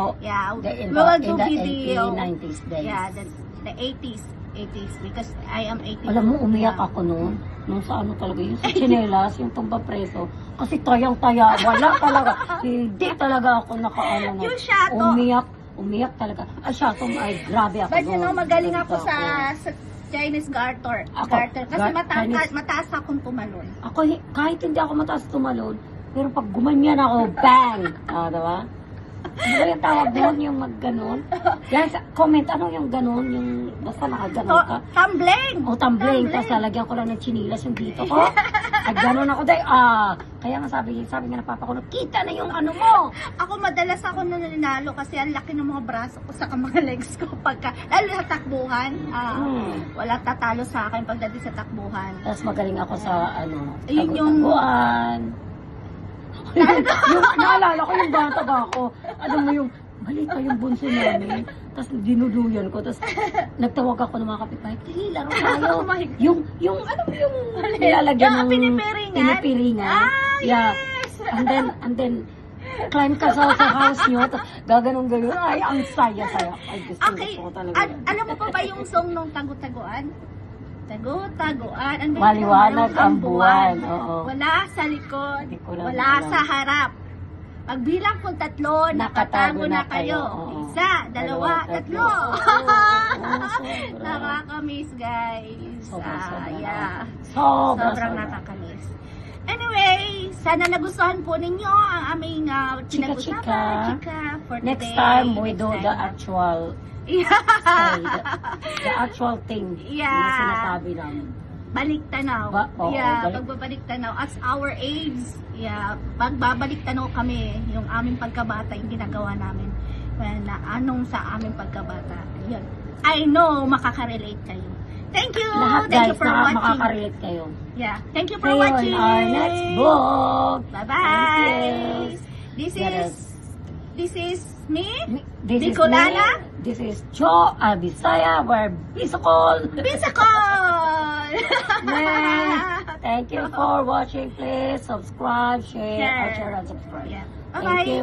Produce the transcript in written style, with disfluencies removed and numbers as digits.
video. Yeah, In we will the do video. 80s, 90s days. Yeah, the 80s because I am 80. Alam mo, umiyak ako noon. Nung sa ano talaga, yung sa chinelas, yung tumba preso. Kasi tayang-taya, wala talaga. Hindi talaga ako nakaano na. Yung shato. Umiyak talaga. Ay, shato, ay, grabe ako. But you know, doon. magaling ako Ganito sa Chinese garter. Ako, Kasi Chinese- mataas akong tumalon. Ako, kahit hindi ako mataas tumalon, pero pag gumanyan ako, bang! Ah, diba? Ano ba yung tawag doon, yung mag-ganon? Guys, comment, ano yung ganon? Yung basta nakaganon ka? Tumbling! O, tumbling. Tapos lalagyan ko lang ng chinilas yung dito ko. At ganon ako, kaya nga sabi nga ng papa ko, kita na yung ano mo. Ako madalas ako nananalo kasi ang laki ng mga braso ko sa mga legs ko pagka, lalo sa takbuhan. Wala tatalo sa akin pagdating sa takbuhan. Tapos magaling ako sa, Yun yung- taguan. yung naalala ko yung bata ba ako. Alam mo yung, maliit pa yung bunso namin. Tapos dinuluyan ko. Tapos nagtawag ako ng mga kapitbahay. Dali, laro tayo. Oh my God. yung, ano mo yung nilalagyan ng Pinipiringan? pinipiringan. Ah, Yeah. yes! And then, climb ka sa house nyo. Tapos gaganong-ganon. Ay, ang saya-saya. Ay, gusto Okay, ko talaga. alam mo pa ba yung song nung Tagu-Taguan? Tagu-Taguan. Ano ba yun? Maliwanag Yung ang buwan. Oo. Wala sa likod, Hindi ko lang wala alam. sa harap. Pagbilang kung tatlo, nakatago na kayo. Oo. Isa, dalawa, tatlo. Sobra. Nakakamiss, guys. Sobra. Yeah. Sobra. Sobrang nakakamiss. Anyway, sana nagustuhan po ninyo ang aming pinag-usapan. Chika for today. Next time, we Next do the time. actual Yeah. the actual thing Yeah. na sinasabi namin. Balik tanaw. Oo, Yeah, balik. pagbabalik tanaw. As our age, yeah, pagbabalik tanaw kami, yung aming pagkabata, yung ginagawa namin. Well, na anong sa aming pagkabata. Yun. I know, makaka-relate kayo. Thank you! Lahat Thank you guys, for watching. makaka-relate kayo. Yeah. Thank you for See you watching. in our next vlog. Bye-bye! Thank you. This is me, This is Bicolana. me. This is Joe, Bisaya, we're Bisacol. Bisacol! Thank you for watching. Please subscribe, share, and subscribe. Yeah. Thank Bye-bye! you.